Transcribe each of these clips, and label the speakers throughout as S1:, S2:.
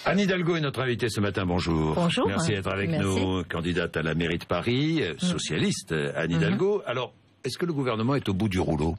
S1: Anne Hidalgo est notre invitée ce matin, bonjour.
S2: Bonjour.
S1: Merci d'être avec nous, candidate à la mairie de Paris, socialiste, Anne Hidalgo. Alors, est-ce que le gouvernement est au bout du rouleau ?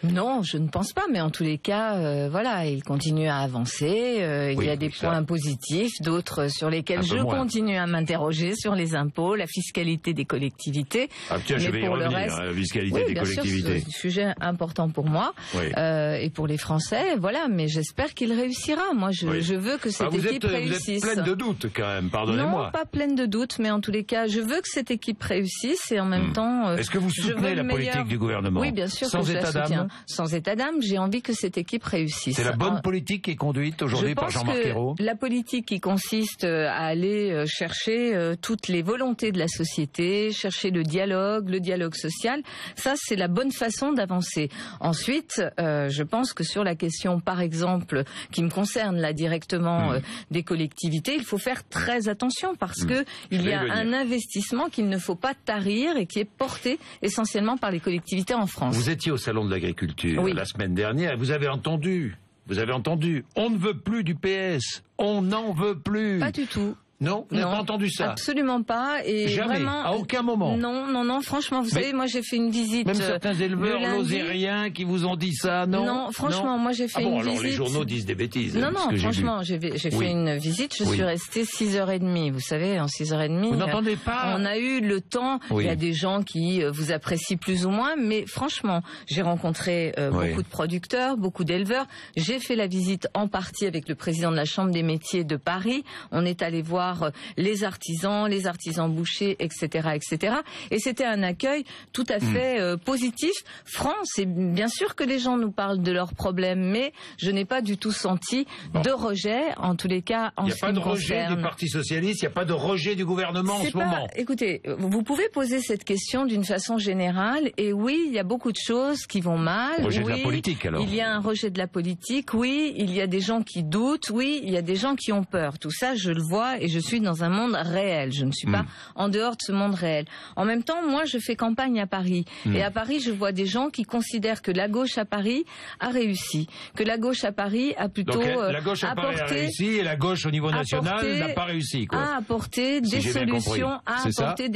S2: Non, je ne pense pas, mais en tous les cas, voilà, il continue à avancer. Il y a des points positifs, d'autres sur lesquels je continue à m'interroger, sur les impôts, la fiscalité des collectivités.
S1: Ah tiens, je vais y revenir, la fiscalité des collectivités.
S2: C'est un sujet important pour moi et pour les Français, voilà, mais j'espère qu'il réussira. Moi, je veux que cette équipe réussisse.
S1: Vous êtes pleine de doutes quand même, pardonnez-moi.
S2: Non, pas pleine de doutes, mais en tous les cas, je veux que cette équipe réussisse et en même temps...
S1: Est-ce que vous soutenez la politique du gouvernement ?
S2: Oui, bien sûr
S1: Sans
S2: que je la soutiens. Sans état d'âme, j'ai envie que cette équipe réussisse.
S1: C'est la bonne politique qui est conduite aujourd'hui par Jean-Marc Ayrault ?
S2: La politique qui consiste à aller chercher toutes les volontés de la société, chercher le dialogue social, ça c'est la bonne façon d'avancer. Ensuite, je pense que sur la question, par exemple, qui me concerne là directement des collectivités, il faut faire très attention parce que il y a un investissement qu'il ne faut pas tarir et qui est porté essentiellement par les collectivités en France.
S1: Vous étiez au salon de l'agriculture la semaine dernière, vous avez entendu, on ne veut plus du PS, on n'en veut plus.
S2: Pas du tout.
S1: Non, vous n'avez pas entendu ça?
S2: Absolument pas. Et
S1: jamais,
S2: vraiment,
S1: à aucun moment.
S2: Non, franchement, vous savez, moi j'ai fait une visite.
S1: Même certains éleveurs lozériens qui vous ont dit ça, non?
S2: Non, franchement, moi j'ai fait une visite.
S1: Alors les journaux disent des bêtises.
S2: Non, franchement, j'ai fait une visite, je suis restée 6h30. Vous savez, en 6h30.
S1: Vous n'entendez pas?
S2: On a eu le temps. Il y a des gens qui vous apprécient plus ou moins, mais franchement, j'ai rencontré beaucoup de producteurs, beaucoup d'éleveurs. J'ai fait la visite en partie avec le président de la Chambre des métiers de Paris. On est allé voir les artisans bouchers, etc. Et c'était un accueil tout à fait positif, franc. C'est bien sûr que les gens nous parlent de leurs problèmes, mais je n'ai pas du tout senti de rejet, en tous les cas, en ce qui me concerne. Il n'y a pas de rejet du
S1: Parti socialiste, il n'y a pas de rejet du gouvernement en ce moment.
S2: Écoutez, vous pouvez poser cette question d'une façon générale, et oui, il y a beaucoup de choses qui vont mal.
S1: Rejet de la politique, alors.
S2: Il y a un rejet de la politique, oui, il y a des gens qui doutent, oui, il y a des gens qui ont peur. Tout ça, je le vois, et je suis dans un monde réel. Je ne suis pas en dehors de ce monde réel. En même temps, moi, je fais campagne à Paris. Et à Paris, je vois des gens qui considèrent que la gauche à Paris a réussi. Que la gauche à Paris a plutôt
S1: Donc, la gauche à Paris a réussi et la gauche au niveau national n'a pas réussi, quoi.
S2: A apporté des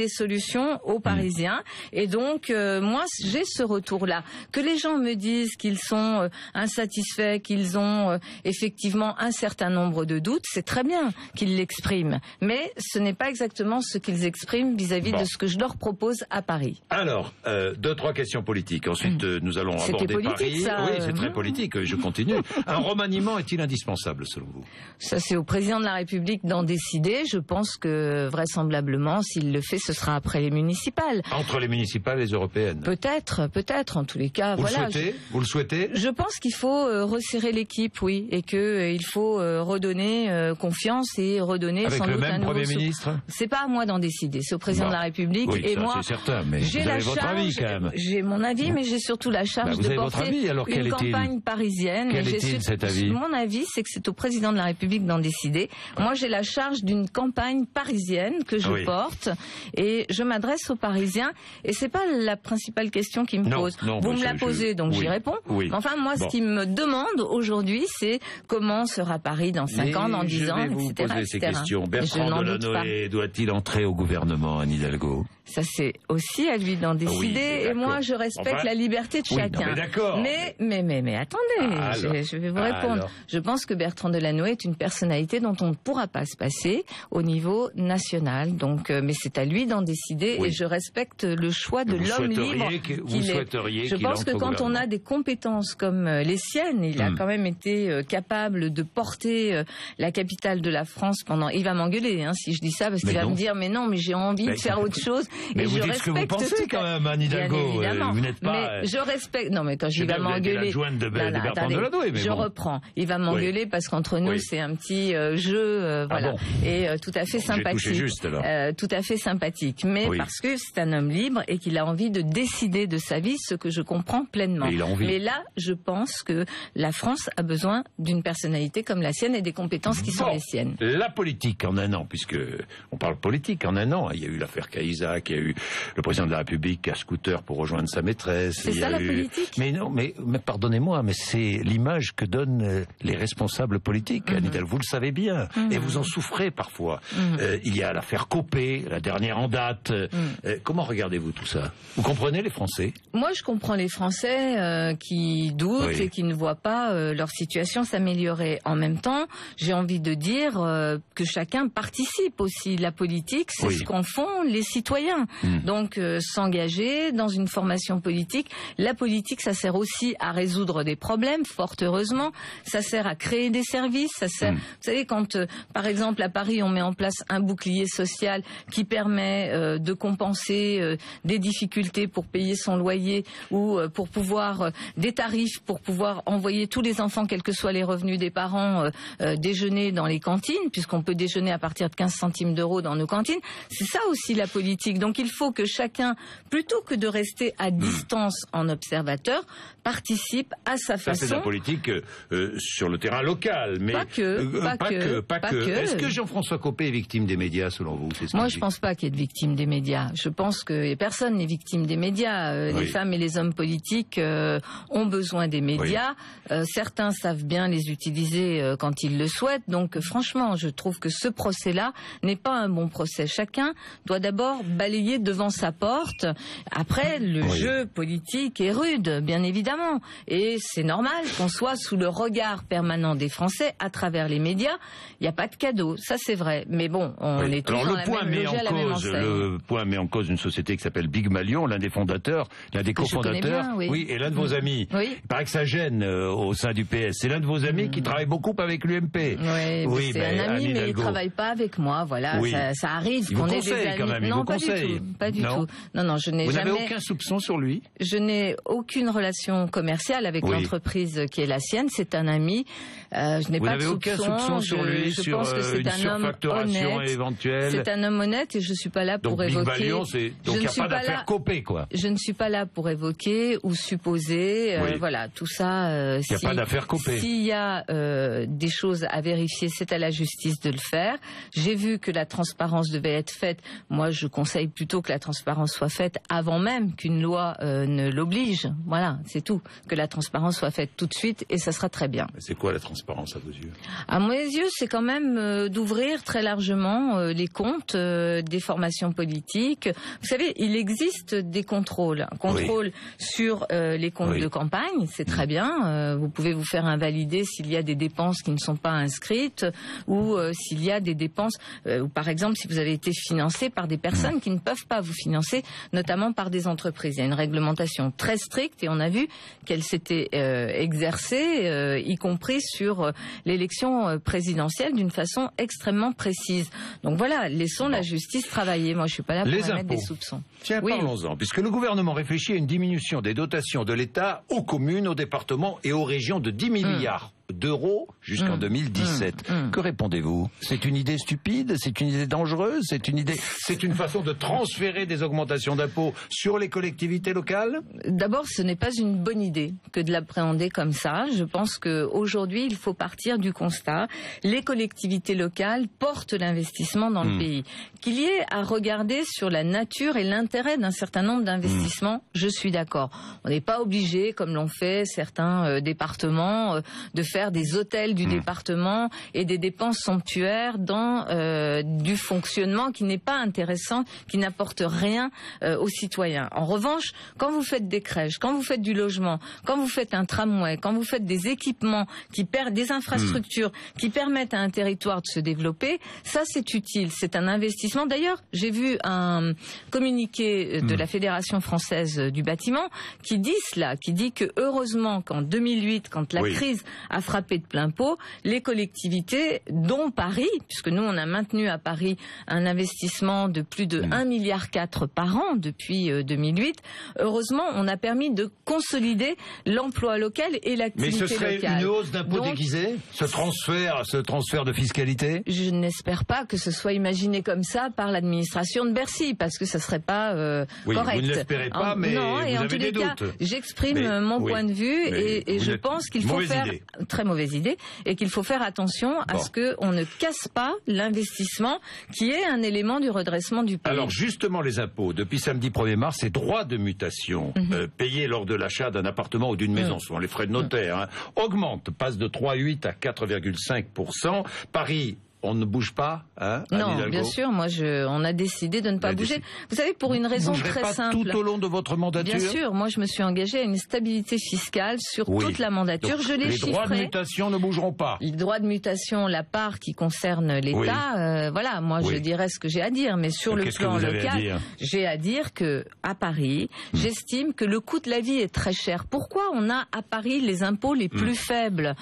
S2: solutions aux Parisiens. Et donc, moi, j'ai ce retour-là. Que les gens me disent qu'ils sont insatisfaits, qu'ils ont effectivement un certain nombre de doutes, c'est très bien qu'ils l'expriment. Mais ce n'est pas exactement ce qu'ils expriment vis-à-vis de ce que je leur propose à Paris.
S1: Alors, 2-3 questions politiques. Ensuite, nous allons aborder Paris.
S2: Ça,
S1: oui, c'est très politique, je continue. Un remaniement est-il indispensable, selon vous?
S2: Ça, c'est au président de la République d'en décider. Je pense que, vraisemblablement, s'il le fait, ce sera après les municipales.
S1: Entre les municipales et les européennes? Peut-être.
S2: En tous les cas,
S1: Vous le souhaitez?
S2: Je pense qu'il faut resserrer l'équipe, oui, et que il faut redonner confiance et redonner
S1: avec le même Premier ministre?
S2: C'est pas à moi d'en décider, c'est au président de la République.
S1: Oui,
S2: et
S1: ça,
S2: moi,
S1: c'est certain, mais vous avez votre avis quand même.
S2: J'ai mon avis, mais j'ai surtout la charge de porter une campagne parisienne.
S1: Quel est-il, cet avis?
S2: Mon avis, c'est que c'est au président de la République d'en décider. Moi, j'ai la charge d'une campagne parisienne que je porte, et je m'adresse aux Parisiens, et c'est pas la principale question qui me pose. Vous me la posez, donc j'y réponds. Mais enfin, moi, ce qui me demande aujourd'hui, c'est comment sera Paris dans 5 ans, dans 10 ans, etc.
S1: Je vais vous poser ces questions. Bertrand Delanoë doit-il entrer au gouvernement, Anne Hidalgo?
S2: Ça, c'est aussi à lui d'en décider. Et moi, je respecte la liberté de chacun.
S1: Non, mais d'accord.
S2: Mais attendez, je vais vous répondre. Je pense que Bertrand Delanoë est une personnalité dont on ne pourra pas se passer au niveau national. Donc, mais c'est à lui d'en décider, et je respecte le choix de l'homme libre qu'il est. Je pense que quand on a des compétences comme les siennes, il a quand même été capable de porter la capitale de la France pendant... Il va m'engueuler si je dis ça, parce qu'il va me dire, mais non, mais j'ai envie de faire autre chose.
S1: Mais vous dites ce que vous pensez quand même, Anne Hidalgo. Vous n'êtes pas...
S2: Mais je respecte... Non, mais quand il va m'engueuler... Je reprends. Il va m'engueuler parce qu'entre nous, c'est un petit jeu, voilà. Et tout à fait sympathique. Tout à fait sympathique. Mais parce que c'est un homme libre et qu'il a envie de décider de sa vie, ce que je comprends pleinement. Mais là, je pense que la France a besoin d'une personnalité comme la sienne et des compétences qui sont les siennes.
S1: La politique. qu'en un an, puisque on parle politique, en un an, il y a eu l'affaire Cahuzac, il y a eu le président de la République qui a scooter pour rejoindre sa maîtresse.
S2: C'est ça la politique ?
S1: Mais non, mais pardonnez-moi, mais c'est l'image que donnent les responsables politiques. Anne Hidalgo, vous le savez bien, et vous en souffrez parfois. Il y a l'affaire Copé, la dernière en date. Comment regardez-vous tout ça ? Vous comprenez les Français ?
S2: Moi, je comprends les Français qui doutent et qui ne voient pas leur situation s'améliorer. En même temps, j'ai envie de dire que chacun participe aussi. La politique, c'est ce qu'en font les citoyens. Donc, s'engager dans une formation politique. La politique, ça sert aussi à résoudre des problèmes, fort heureusement. Ça sert à créer des services. Ça sert, vous savez, quand, par exemple, à Paris, on met en place un bouclier social qui permet de compenser des difficultés pour payer son loyer ou pour pouvoir des tarifs pour pouvoir envoyer tous les enfants, quels que soient les revenus des parents, déjeuner dans les cantines, puisqu'on peut déjeuner à partir de 15 centimes d'euros dans nos cantines. C'est ça aussi la politique. Donc il faut que chacun, plutôt que de rester à distance en observateur, participe à sa façon.
S1: Ça, c'est la politique sur le terrain local, mais
S2: pas que.
S1: Est-ce que Jean-François Copé est victime des médias, selon vous ?
S2: Moi, je pense pas qu'il est victime des médias. Je pense que personne n'est victime des médias. Les femmes et les hommes politiques ont besoin des médias. Certains savent bien les utiliser quand ils le souhaitent. Donc, franchement, je trouve que ce procès-là n'est pas un bon procès. Chacun doit d'abord balayer devant sa porte. Après, le jeu politique est rude, bien évidemment. Et c'est normal qu'on soit sous le regard permanent des Français à travers les médias. Il n'y a pas de cadeau, ça c'est vrai. Mais bon, on est tous dans la même loge à la même enseigne.
S1: Le point met en cause une société qui s'appelle Pygmalion, l'un des fondateurs, l'un des cofondateurs.
S2: Oui,
S1: et l'un de vos amis.
S2: Oui.
S1: Il paraît que ça gêne au sein du PS. C'est l'un de vos amis qui travaille beaucoup avec l'UMP.
S2: Oui, c'est un ami, mais il ne travaille pas avec moi. Voilà, ça arrive qu'on ait des amis.
S1: Quand même,
S2: non, pas du tout. Non, je n'ai jamais.
S1: Vous n'avez aucun soupçon sur lui ?
S2: Je n'ai aucune relation commerciale avec l'entreprise qui est la sienne. C'est un ami. Je n'ai pas de soupçon.
S1: Vous n'avez aucun soupçon sur lui,
S2: je pense que c'est un homme honnête.
S1: Éventuelle.
S2: C'est un homme honnête et je ne suis pas là pour évoquer.
S1: Donc il n'y a pas d'affaire Copé, quoi.
S2: Je ne suis pas là pour évoquer ou supposer. Voilà, tout ça.
S1: Il n'y a pas d'affaire Copé.
S2: S'il y a des choses à vérifier, c'est à la justice de le faire. J'ai vu que la transparence devait être faite. Moi, je conseille plutôt que la transparence soit faite avant même qu'une loi ne l'oblige. Voilà, c'est tout. Que la transparence soit faite tout de suite et ça sera très bien.
S1: C'est quoi la transparence à vos yeux ?
S2: À mes yeux, c'est quand même d'ouvrir très largement les comptes des formations politiques. Vous savez, il existe des contrôles. Un contrôle sur les comptes de campagne, c'est très bien. Vous pouvez vous faire invalider s'il y a des dépenses qui ne sont pas inscrites ou s'il y a des dépenses, ou par exemple si vous avez été financé par des personnes qui ne peuvent pas vous financer, notamment par des entreprises. Il y a une réglementation très stricte et on a vu qu'elle s'était exercée, y compris sur l'élection présidentielle d'une façon extrêmement précise. Donc voilà, laissons la justice travailler. Moi, je suis pas là pour émettre des soupçons.
S1: Tiens, parlons-en, puisque le gouvernement réfléchit à une diminution des dotations de l'État aux communes, aux départements et aux régions de 10 milliards d'euros jusqu'en 2017. Que répondez-vous ? C'est une idée stupide ? C'est une idée dangereuse ? C'est une façon de transférer des augmentations d'impôts sur les collectivités locales ?
S2: D'abord, ce n'est pas une bonne idée que de l'appréhender comme ça. Je pense qu'aujourd'hui, il faut partir du constat. Les collectivités locales portent l'investissement dans le pays. Qu'il y ait à regarder sur la nature et l'intérêt d'un certain nombre d'investissements, je suis d'accord. On n'est pas obligé, comme l'ont fait certains départements, de faire des hôtels du département et des dépenses somptuaires dans du fonctionnement qui n'est pas intéressant, qui n'apporte rien aux citoyens. En revanche, quand vous faites des crèches, quand vous faites du logement, quand vous faites un tramway, quand vous faites des équipements qui perdent des infrastructures qui permettent à un territoire de se développer, ça c'est utile, c'est un investissement. D'ailleurs, j'ai vu un communiqué de la Fédération française du bâtiment qui dit cela, qui dit que heureusement qu'en 2008, quand la crise a frappé de plein pot, les collectivités, dont Paris, puisque nous on a maintenu à Paris un investissement de plus de 1,4 milliard par an depuis 2008, heureusement on a permis de consolider l'emploi local et l'activité locale.
S1: Mais ce serait une hausse d'impôts déguisée, ce transfert de fiscalité ?
S2: Je n'espère pas que ce soit imaginé comme ça par l'administration de Bercy, parce que ça serait pas correct.
S1: Vous ne l'espérez pas, mais
S2: non, et
S1: vous
S2: en
S1: avez
S2: tous les
S1: des
S2: cas,
S1: doutes.
S2: j'exprime mon point de vue et je pense qu'il faut faire très mauvaise idée et qu'il faut faire attention à ce qu'on ne casse pas l'investissement qui est un élément du redressement du pays.
S1: Alors justement les impôts, depuis samedi 1er mars, ces droits de mutation payés lors de l'achat d'un appartement ou d'une maison, souvent les frais de notaire, augmentent, passent de 3,8 à 4,5%. Paris, on ne bouge pas, hein,
S2: non, bien sûr, on a décidé de ne pas bouger. Vous savez, pour une raison très simple.
S1: Tout au long de votre mandature?
S2: Bien sûr, moi je me suis engagée à une stabilité fiscale sur toute la mandature.
S1: Donc,
S2: je l'ai chiffré.
S1: Les droits de mutation ne bougeront pas.
S2: Les droits de mutation, la part qui concerne l'État, voilà, moi je dirais ce que j'ai à dire, mais sur le plan local, j'ai à dire que à Paris, j'estime que le coût de la vie est très cher. Pourquoi on a à Paris les impôts les plus faibles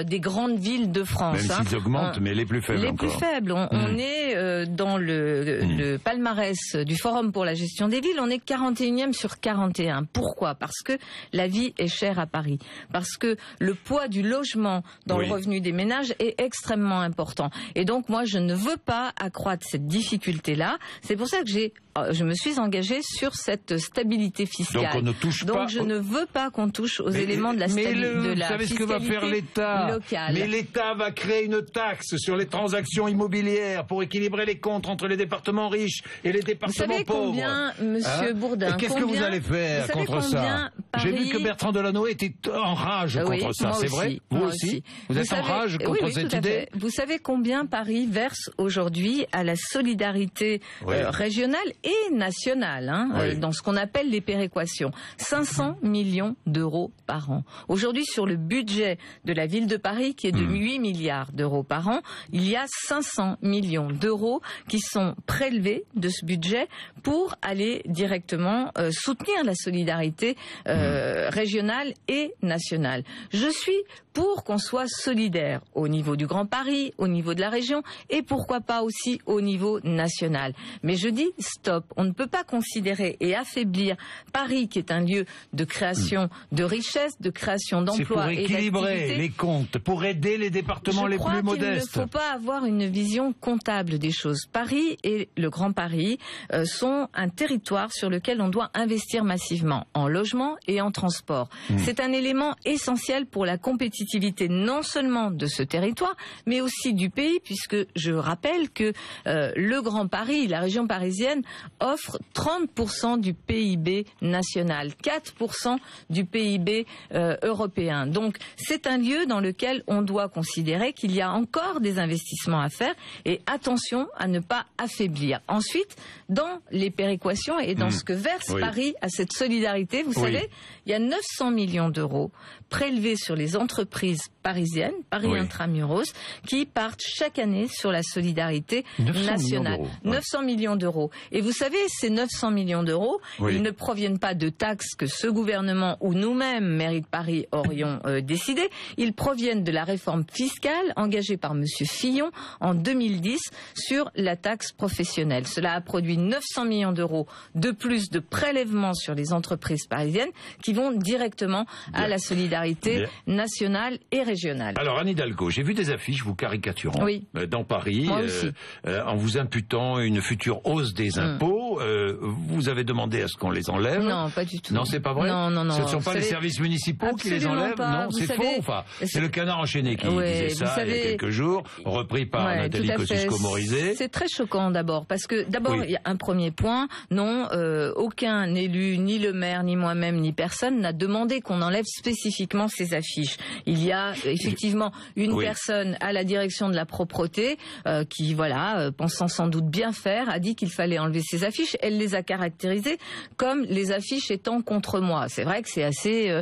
S2: des grandes villes de France?
S1: Même s'ils augmentent, mais les plus faibles.
S2: Les plus faibles. On est dans le palmarès du Forum pour la gestion des villes, on est 41e sur 41. Pourquoi? Parce que la vie est chère à Paris. Parce que le poids du logement dans le revenu des ménages est extrêmement important. Et donc moi, je ne veux pas accroître cette difficulté-là. C'est pour ça que je me suis engagée sur cette stabilité fiscale.
S1: Donc on ne touche pas.
S2: Donc je ne veux pas qu'on touche aux éléments de la stabilité locale.
S1: Vous savez ce que va faire l'État? Mais l'État va créer une taxe sur les transactions immobilières pour équilibrer les comptes entre les départements riches et les départements pauvres.
S2: Vous savez combien, Monsieur Bourdin,
S1: qu'est-ce que vous allez faire contre ça? J'ai vu que Bertrand Delanoë était en rage contre ça, c'est vrai? Vous aussi? Vous êtes en rage contre cette idée?
S2: Vous savez combien Paris verse aujourd'hui à la solidarité régionale et nationale, dans ce qu'on appelle les péréquations? 500 millions d'euros par an. Aujourd'hui, sur le budget de la ville de Paris, qui est de 8 milliards d'euros par an, il y a 500 millions d'euros qui sont prélevés de ce budget pour aller directement soutenir la solidarité régionale et nationale. Je suis pour qu'on soit solidaire au niveau du Grand Paris, au niveau de la région et pourquoi pas aussi au niveau national. Mais je dis stop, on ne peut pas considérer et affaiblir Paris qui est un lieu de création de richesse, de création d'emplois et d'activités.
S1: C'est pour équilibrer les comptes, pour aider les départements les plus modestes.
S2: Il ne faut pas avoir une vision comptable des choses. Paris et le Grand Paris sont un territoire sur lequel on doit investir massivement en logement et en transport. C'est un élément essentiel pour la compétitivité non seulement de ce territoire, mais aussi du pays, puisque je rappelle que le Grand Paris, la région parisienne, offre 30% du PIB national, 4% du PIB européen. Donc c'est un lieu dans lequel on doit considérer qu'il y a encore des investissements à faire et attention à ne pas affaiblir. Ensuite, dans les péréquations et dans ce que verse Paris à cette solidarité, vous savez, il y a 900 millions d'euros prélevés sur les entreprises parisiennes, Paris Intramuros, qui partent chaque année sur la solidarité nationale. 900 millions d'euros. Et vous savez, ces 900 millions d'euros, ils ne proviennent pas de taxes que ce gouvernement ou nous-mêmes, mairie de Paris, aurions décidé. Ils proviennent de la réforme fiscale engagée par Monsieur Fillon en 2010 sur la taxe professionnelle. Cela a produit 900 millions d'euros de plus de prélèvements sur les entreprises parisiennes qui vont directement à la solidarité nationale et régionale.
S1: Alors Anne Hidalgo, j'ai vu des affiches vous caricaturant dans Paris en vous imputant une future hausse des impôts. Vous avez demandé à ce qu'on les enlève?
S2: Non, pas du tout.
S1: Non, c'est pas vrai?
S2: Non.
S1: Ce ne sont pas les services municipaux qui les enlèvent?
S2: Pas.
S1: Non, c'est faux. Enfin, c'est le Canard enchaîné qui disait ça il y a quelques jours, repris par Nathalie Kosciusko-Morizet.
S2: C'est très choquant d'abord, parce que d'abord il y a un premier point. Non, aucun élu, ni le maire, ni moi-même, ni personne n'a demandé qu'on enlève spécifiquement ces affiches. Il y a effectivement une personne à la direction de la propreté qui, pensant sans doute bien faire, a dit qu'il fallait enlever ces affiches. Elle les a caractérisées comme les affiches étant contre moi. C'est vrai que c'est assez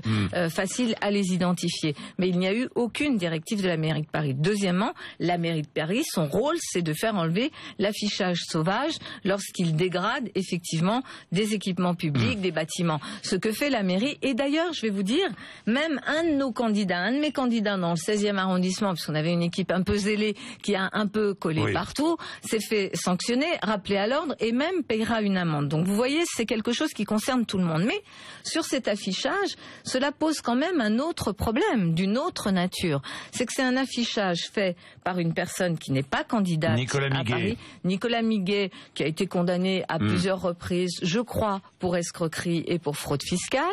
S2: facile à les identifier. Mais il n'y a eu aucune directive de la mairie de Paris. Deuxièmement, la mairie de Paris, son rôle, c'est de faire enlever l'affichage sauvage lorsqu'il dégrade effectivement des équipements publics, des bâtiments. Ce que fait la mairie. Et d'ailleurs, je vais vous dire, même un de mes candidats dans le 16e arrondissement, puisqu'on avait une équipe un peu zélée qui a un peu collé partout, s'est fait sanctionner, rappelé à l'ordre et même paiera paiera une amende. Donc vous voyez, c'est quelque chose qui concerne tout le monde. Mais sur cet affichage, cela pose quand même un autre problème, d'une autre nature. C'est que c'est un affichage fait par une personne qui n'est pas candidate à Paris. Nicolas Miguet, qui a été condamné à plusieurs reprises, je crois, pour escroquerie et pour fraude fiscale,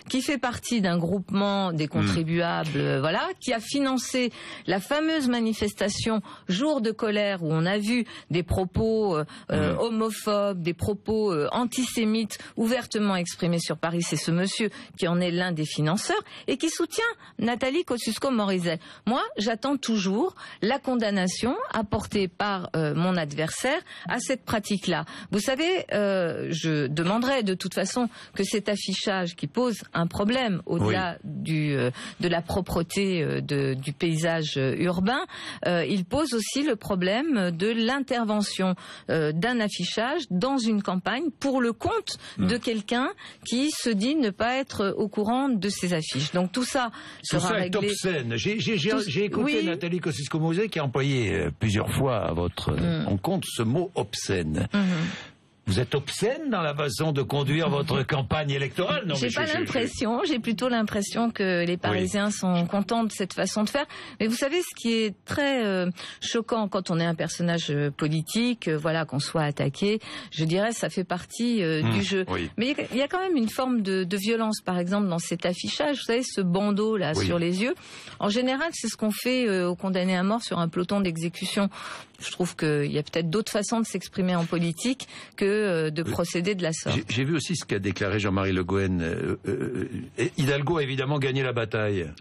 S2: qui fait partie d'un groupement des contribuables, voilà, qui a financé la fameuse manifestation Jour de colère où on a vu des propos homophobes, des propos antisémites ouvertement exprimés sur Paris. C'est ce monsieur qui en est l'un des financeurs et qui soutient Nathalie Kosciusko-Morizet. Moi, j'attends toujours la condamnation apportée par mon adversaire à cette pratique-là. Vous savez, je demanderai de toute façon que cet affichage qui pose un problème au-delà de la propreté du paysage urbain, il pose aussi le problème de l'intervention d'un affichage dans une campagne pour le compte de quelqu'un qui se dit ne pas être au courant de ces affiches. Donc tout ça sera réglé.
S1: Tout ça est obscène. J'ai écouté Nathalie Kosciusko-Morizet qui a employé plusieurs fois à votre encontre ce mot obscène. Vous êtes obscène dans la façon de conduire votre campagne électorale? Non,
S2: j'ai pas l'impression, j'ai plutôt l'impression que les Parisiens sont contents de cette façon de faire. Mais vous savez, ce qui est très choquant quand on est un personnage politique, voilà, qu'on soit attaqué, je dirais, ça fait partie du jeu. Mais il y a quand même une forme de violence, par exemple, dans cet affichage. Vous savez, ce bandeau là sur les yeux. En général, c'est ce qu'on fait aux condamnés à mort sur un peloton d'exécution. Je trouve qu'il y a peut-être d'autres façons de s'exprimer en politique que de procéder de la sorte.
S1: J'ai vu aussi ce qu'a déclaré Jean-Marie Le Gouen. Hidalgo a évidemment gagné la bataille.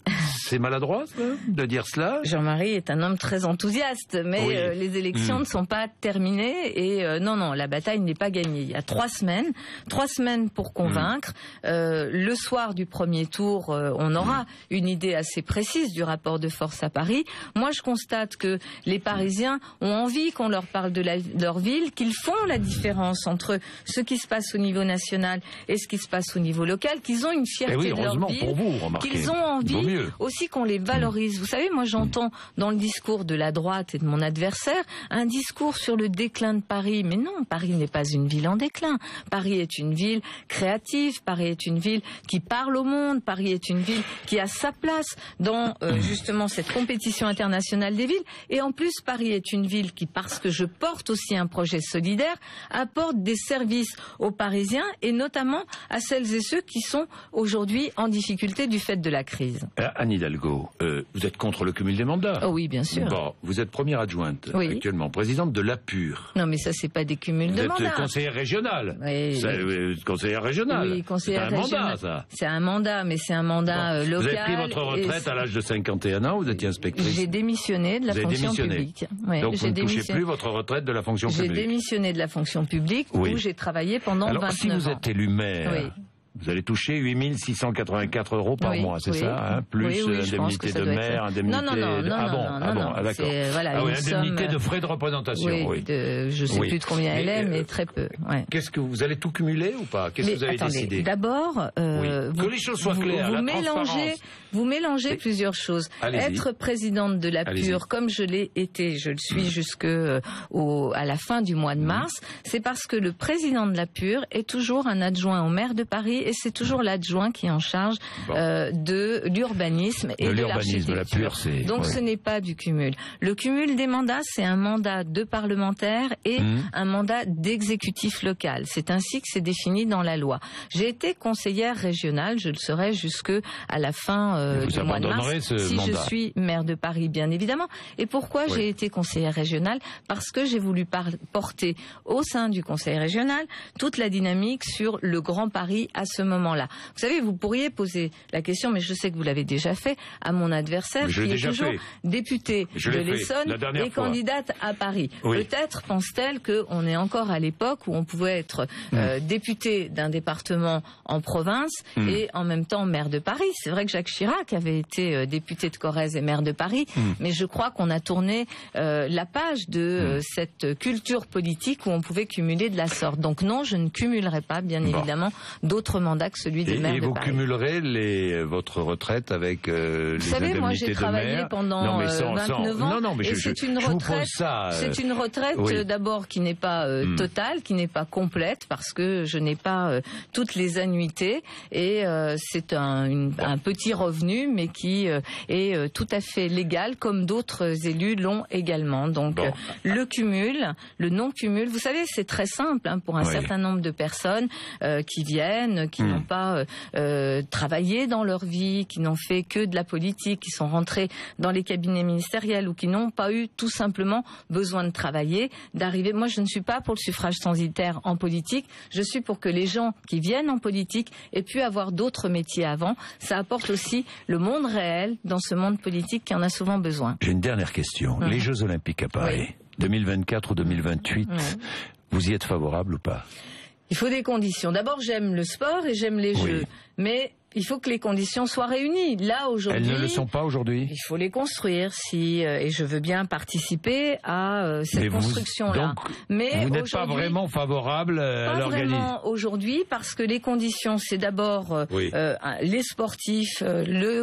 S1: C'est maladroit, ça, de dire cela?
S2: Jean-Marie est un homme très enthousiaste, mais les élections ne sont pas terminées et non, la bataille n'est pas gagnée. Il y a 3 semaines pour convaincre. Le soir du premier tour, on aura une idée assez précise du rapport de force à Paris. Moi, je constate que les Parisiens ont envie qu'on leur parle de leur ville, qu'ils font la différence entre ce qui se passe au niveau national et ce qui se passe au niveau local, qu'ils ont une fierté de leur ville, qu'ils ont envie aussi qu'on les valorise. Vous savez, moi j'entends dans le discours de la droite et de mon adversaire un discours sur le déclin de Paris. Mais non, Paris n'est pas une ville en déclin. Paris est une ville créative, Paris est une ville qui parle au monde, Paris est une ville qui a sa place dans justement cette compétition internationale des villes. Et en plus, Paris est une ville qui, parce que je porte aussi un projet solidaire, apporte des services aux Parisiens et notamment à celles et ceux qui sont aujourd'hui en difficulté du fait de la crise.
S1: Anne Hidalgo, vous êtes contre le cumul des mandats?
S2: Oh oui, bien sûr.
S1: Bon, vous êtes première adjointe actuellement, présidente de l'APUR.
S2: Non, mais ça, c'est pas des cumuls de mandats.
S1: Vous êtes conseillère régionale. Conseillère régionale.
S2: Oui, conseillère régionale.
S1: C'est un mandat, ça.
S2: C'est un mandat, mais c'est un mandat local.
S1: Vous avez pris votre retraite à l'âge de 51 ans, vous étiez inspectrice.
S2: J'ai démissionné de la fonction publique.
S1: Donc vous ne touchez plus votre retraite de la fonction publique.
S2: J'ai démissionné de la fonction publique où j'ai travaillé pendant 29 ans.
S1: Alors si vous êtes élu maire, vous allez toucher 8 684 € par mois, c'est ça, hein, plus indemnité de maire, indemnité indemnité de frais de représentation.
S2: Je ne sais plus de combien elle est, mais très peu.
S1: Qu'est-ce que vous allez tout cumuler ou pas? Qu'est-ce que vous avez décidé?
S2: D'abord,
S1: que les choses soient claires.
S2: Vous mélangez plusieurs choses. Être présidente de l'APUR, comme je l'ai été, je le suis jusqu'à la fin du mois de mars, c'est parce que le président de l'APUR est toujours un adjoint au maire de Paris et c'est toujours l'adjoint qui est en charge de l'urbanisme et de l'architecture. Donc ce n'est pas du cumul. Le cumul des mandats, c'est un mandat de parlementaire et un mandat d'exécutif local. C'est ainsi que c'est défini dans la loi. J'ai été conseillère régionale, je le serai jusqu'à la fin du mois de mars, si je suis maire de Paris, bien évidemment. Et pourquoi j'ai été conseillère régionale? Parce que j'ai voulu porter au sein du conseil régional toute la dynamique sur le Grand Paris à ce moment-là. Vous savez, vous pourriez poser la question, mais je sais que vous l'avez déjà fait, à mon adversaire qui est toujours députée de l'Essonne et candidate à Paris. Peut-être pense-t-elle qu'on est encore à l'époque où on pouvait être député d'un département en province et en même temps maire de Paris. C'est vrai que Jacques Chirac avait été député de Corrèze et maire de Paris, mais je crois qu'on a tourné la page de cette culture politique où on pouvait cumuler de la sorte. Donc non, je ne cumulerai pas, bien évidemment, d'autres mandats. mandat que celui de maire de Paris.
S1: Et vous cumulerez votre retraite avec les indemnités de maire.
S2: Vous savez, moi j'ai travaillé pendant 29 ans.
S1: Non, mais
S2: c'est une retraite d'abord qui n'est pas totale, qui n'est pas complète, parce que je n'ai pas toutes les annuités, et c'est un petit revenu, mais qui est tout à fait légal, comme d'autres élus l'ont également. Donc le cumul, le non-cumul, vous savez, c'est très simple pour un certain nombre de personnes qui viennent, qui n'ont pas travaillé dans leur vie, qui n'ont fait que de la politique, qui sont rentrés dans les cabinets ministériels ou qui n'ont pas eu tout simplement besoin de travailler, d'arriver. Moi, je ne suis pas pour le suffrage censitaire en politique. Je suis pour que les gens qui viennent en politique aient pu avoir d'autres métiers avant. Ça apporte aussi le monde réel dans ce monde politique qui en a souvent besoin.
S1: J'ai une dernière question. Les Jeux Olympiques à Paris, 2024 ou 2028, vous y êtes favorable ou pas?
S2: Il faut des conditions. D'abord, j'aime le sport et j'aime les Jeux. Mais il faut que les conditions soient réunies. Là, aujourd'hui...
S1: Elles ne le sont pas aujourd'hui.
S2: Il faut les construire, et je veux bien participer à cette construction-là.
S1: Mais vous n'êtes pas vraiment favorable à l'organisation. Pas vraiment
S2: aujourd'hui, parce que les conditions, c'est d'abord les sportifs, le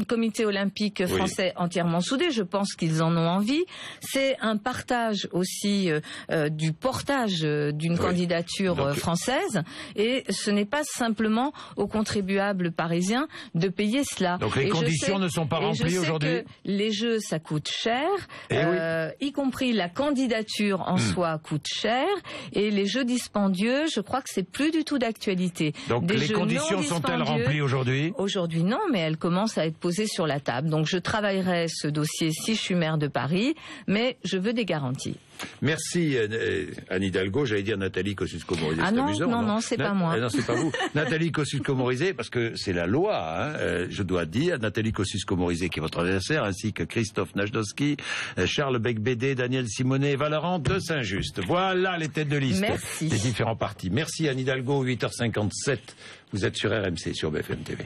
S2: comité olympique français entièrement soudé. Je pense qu'ils en ont envie. C'est un partage aussi du portage d'une candidature française. Et ce n'est pas simplement aux contribuables parisiens de payer cela.
S1: Donc les conditions ne sont pas remplies aujourd'hui.
S2: Les Jeux, ça coûte cher, y compris la candidature en soi coûte cher, et les Jeux dispendieux, je crois que c'est plus du tout d'actualité.
S1: Donc les conditions sont-elles remplies aujourd'hui? Aujourd'hui
S2: non, mais elles commencent à être posées sur la table. Donc je travaillerai ce dossier si je suis maire de Paris, mais je veux des garanties.
S1: Merci Anne Hidalgo, j'allais dire Nathalie Kosciusko-Morizet.
S2: Ah non, c'est pas moi.
S1: Non, c'est pas vous. Nathalie Kosciusko-Morizet, parce que c'est la loi, je dois dire. Nathalie Kosciusko-Morizet qui est votre adversaire, ainsi que Christophe Najdowski, Charles Becbédé, Daniel Simonet et Valorant de Saint-Just. Voilà les têtes de liste des différents partis. Merci Anne Hidalgo, 8h57. Vous êtes sur RMC, sur BFM TV.